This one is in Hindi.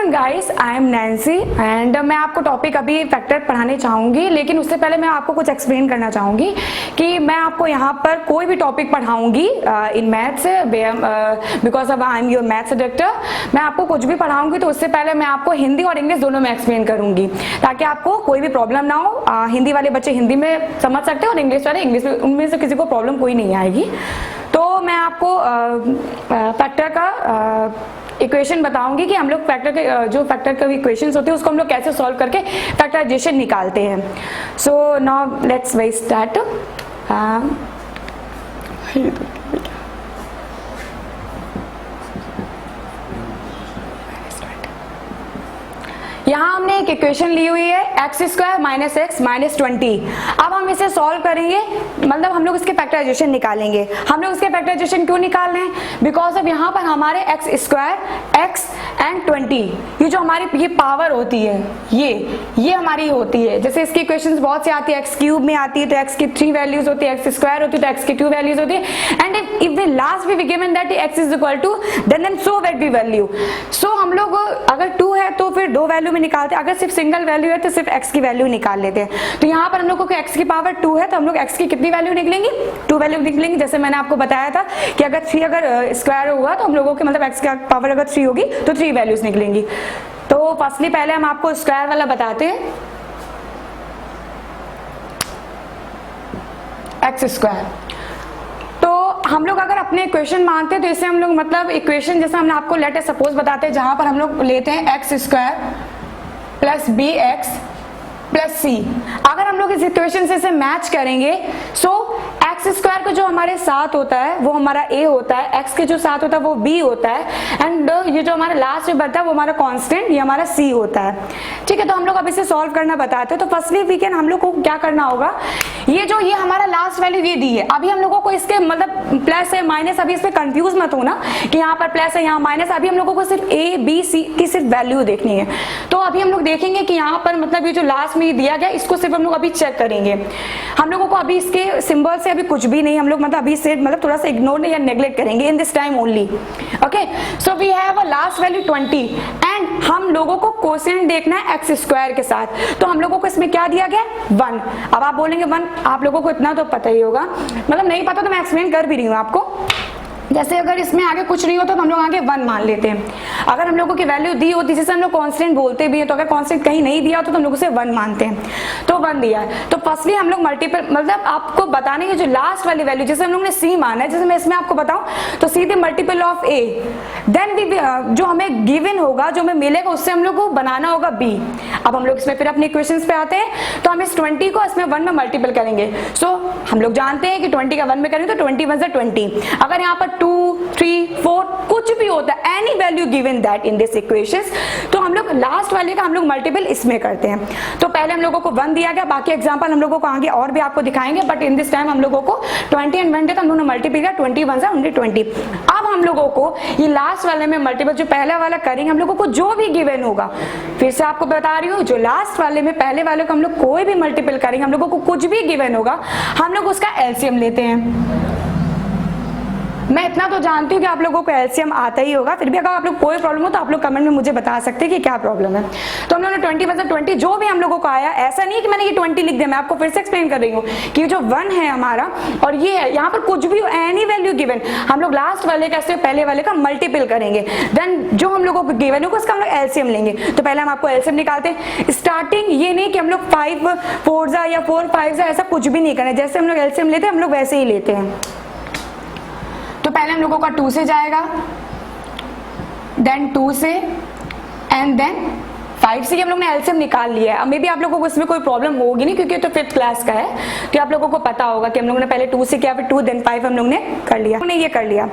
Afternoon guys, I am Nancy and मैं आपको टॉपिक अभी फैक्टर पढ़ाने चाहूँगी, लेकिन उससे पहले मैं आपको कुछ एक्सप्लेन करना चाहूँगी कि मैं आपको यहाँ पर कोई भी टॉपिक पढ़ाऊँगी इन मैथ्स, बिकॉज अब I am your maths director. मैं आपको कुछ भी पढ़ाऊँगी तो उससे पहले मैं आपको हिंदी और इंग्लिश दोनों में एक्सप्लेन करूँगी ताकि आपको कोई भी प्रॉब्लम ना हो। हिंदी वाले बच्चे हिंदी में समझ सकते हैं और इंग्लिश वाले इंग्लिश में, उनमें से किसी को प्रॉब्लम कोई नहीं आएगी। तो मैं आपको फैक्टर का इक्वेशन बताऊंगी कि हम लोग फैक्टर के जो फैक्टर के इक्वेशंस होते हैं उसको हम लोग कैसे सॉल्व करके फैक्टराइजेशन निकालते हैं। So now let's way start. यहाँ हमने एक इक्वेशन ली हुई है x square minus x minus 20। अब हम इसे सॉल्व करेंगे, मतलब हम लोग इसके फैक्टराइजेशन निकालेंगे। हम लोग इसके फैक्टराइजेशन क्यों निकाल रहे हैं? बिकॉज अब यहाँ पर हमारे एक्स स्क्वायर एक्स एंड 20 ये जो हमारी ये पावर होती है ये हमारी होती है। जैसे इसकी इक्वेशंस बहुत सी आती है, एक्स क्यूब में आती है तो एक्स की 3 वैल्यूज होती है, एक्स स्क्वायर होती है तो एक्स की 2 वैल्यूज होती है। And if we last we given that X is equal to then so wait B value. So हम लोग अगर 2 है तो फिर 2 वैल्यू में निकालते हैं, अगर सिर्फ सिंगल वैल्यू है तो सिर्फ x की वैल्यू निकाल लेते हैं। तो यहाँ पर हम लोगों को x की पावर 2 है तो हम लोग x की कितनी वैल्यू निकलेंगी? 2 वैल्यू निकलेंगी। जैसे मैंने आपको बताया था कि अगर 3 अगर स्क्वायर हुआ तो हम लोगों के मतलब x की पावर अगर 3 होगी तो 3 वैल्यूज निकलेंगी। तो फर्स्टली पहले हम आपको स्क्वायर वाला बताते हैं, एक्स स्क्वायर। तो हम लोग अगर अपने इक्वेशन मानते हैं तो इसे हम लोग मतलब इक्वेशन जैसे हमने आपको लेट सपोज बताते हैं जहां पर हम लोग लेते हैं X square plus B X plus C. अगर हम लोग इस इक्वेशन से इसे मैच करेंगे सो एक्स स्क्वायर का जो हमारे साथ होता है वो हमारा a होता है, x के जो साथ होता है वो b होता है एंड ये जो हमारा लास्ट में बनता है वो हमारा कांस्टेंट ये हमारा c होता है। ठीक है, तो हम लोग अब इसे सॉल्व करना बताते हैं। तो फर्स्टली वी कैन हम लोग को क्या करना होगा, ये हमारा लास्ट वैल्यू ये दी है। अभी हम लोगों को इसके मतलब प्लस है माइनस, अभी इसमें कंफ्यूज मत होना कि यहाँ पर प्लस है यहाँ माइनस। अभी हम लोगों को सिर्फ a b c की सिर्फ वैल्यू देखनी है। तो अभी हम लोग देखेंगे कि यहाँ पर मतलब ये जो लास्ट में दिया गया इसको सिर्फ हम लोग अभी चेक करेंगे। हम लोगों को अभी इसके सिंबल से अभी कुछ भी नहीं, हम लोग मतलब अभी से मतलब थोड़ा सा इग्नोर या नेग्लेक्ट करेंगे in this time only. Okay, so we have a last value 20 and हम लोगों को कोसेंट देखना है एक्स स्क्वायर के साथ। तो हम लोगों को इसमें क्या दिया गया 1। अब आप बोलेंगे 1, आप लोगों को इतना तो पता ही होगा, मतलब नहीं पता तो मैं एक्सप्लेन कर भी रही हूँ आपको। जैसे अगर इसमें आगे कुछ नहीं होता तो हम लोग आगे 1 मान लेते हैं। अगर हम लोगों की वैल्यू दी होती जैसे हम लोग कांस्टेंट बोलते भी हैं, तो अगर कांस्टेंट कहीं नहीं दिया होता तो हम लोग उसे 1 मानते हैं। तो 1 दिया है तो फर्स्टली हम लोग मल्टीपल मतलब आपको बताने की जो लास्ट वाली वैल्यू जैसे हम लोग ने c माना है, जैसे मैं इसमें आपको बताऊं तो सीधे मल्टीपल ऑफ a देन जो हमें गिवन होगा जो हमें मिलेगा उससे हम लोग को बनाना होगा b। अब हम लोग इसमें फिर अपने इक्वेशंस पे आते हैं तो हम इस 20 को इसमें 1 में मल्टीपल करेंगे। सो हम लोग जानते हैं कि 20 का 1 में करेंगे तो 20 1 से 20। अगर यहाँ पर 2 3 4 कुछ भी होता है any value given that in this equations तो हम लोग लास्ट वाले का हम लोग मल्टीपल इसमें करते हैं। तो पहले हम लोगों को 1 दिया गया, बाकी एग्जांपल हम लोगों को आगे और भी आपको दिखाएंगे, बट इन दिस टाइम हम लोगों को 20 एंड 1 दिया तो हम लोगों ने मल्टीपल किया 20 1 से 20। अब हम लोगों को ये लास्ट वाले में मल्टीपल जो पहले वाला करेंगे हम लोगों को जो भी गिवन होगा, फिर से आपको बता रही हूँ जो लास्ट वाले में पहले वाले को हम लोग कोई भी मल्टीपल करेंगे हम लोगों को कुछ भी गिवन होगा हम लोग उसका एलसीएम लेते हैं। मैं इतना तो जानती हूँ कि आप लोगों को एलसीएम आता ही होगा, फिर भी अगर आप लोग कोई प्रॉब्लम हो तो आप लोग कमेंट में मुझे बता सकते हैं कि क्या प्रॉब्लम है। तो हम लोगों ने 20 1 20 जो भी हम लोगों को आया, ऐसा नहीं कि मैंने ये 20 लिख दिया, मैं आपको फिर से एक्सप्लेन कर रही हूँ कि जो 1 है हमारा और ये है, यहाँ पर कुछ भी एनी वैल्यू गिवन हम लोग लास्ट वाले का से पहले वाले का मल्टीपल करेंगे, देन जो हम लोगों को गिवन होगा उसका हम लोग एलसीएम लेंगे। तो पहले हम आपको एलसीएम निकालते हैं। स्टार्टिंग ये नहीं कि हम लोग 5 4 या 4 5 ऐसा कुछ भी नहीं करें, जैसे हम लोग एलसीएम लेते हैं हम लोग वैसे ही लेते हैं। तो पहले हम लोगों का 2 से जाएगा, देन 2 से एंड देन 5 से हम लोग ने एलसीएम निकाल लिया है। अब मे बी आप लोगों को इसमें कोई प्रॉब्लम होगी नहीं क्योंकि तो 5th क्लास का है, तो आप लोगों को पता होगा कि हम लोगों ने पहले 2 से किया फिर 2 देन 5 हम लोग ने कर लिया, हमने ये कर लिया।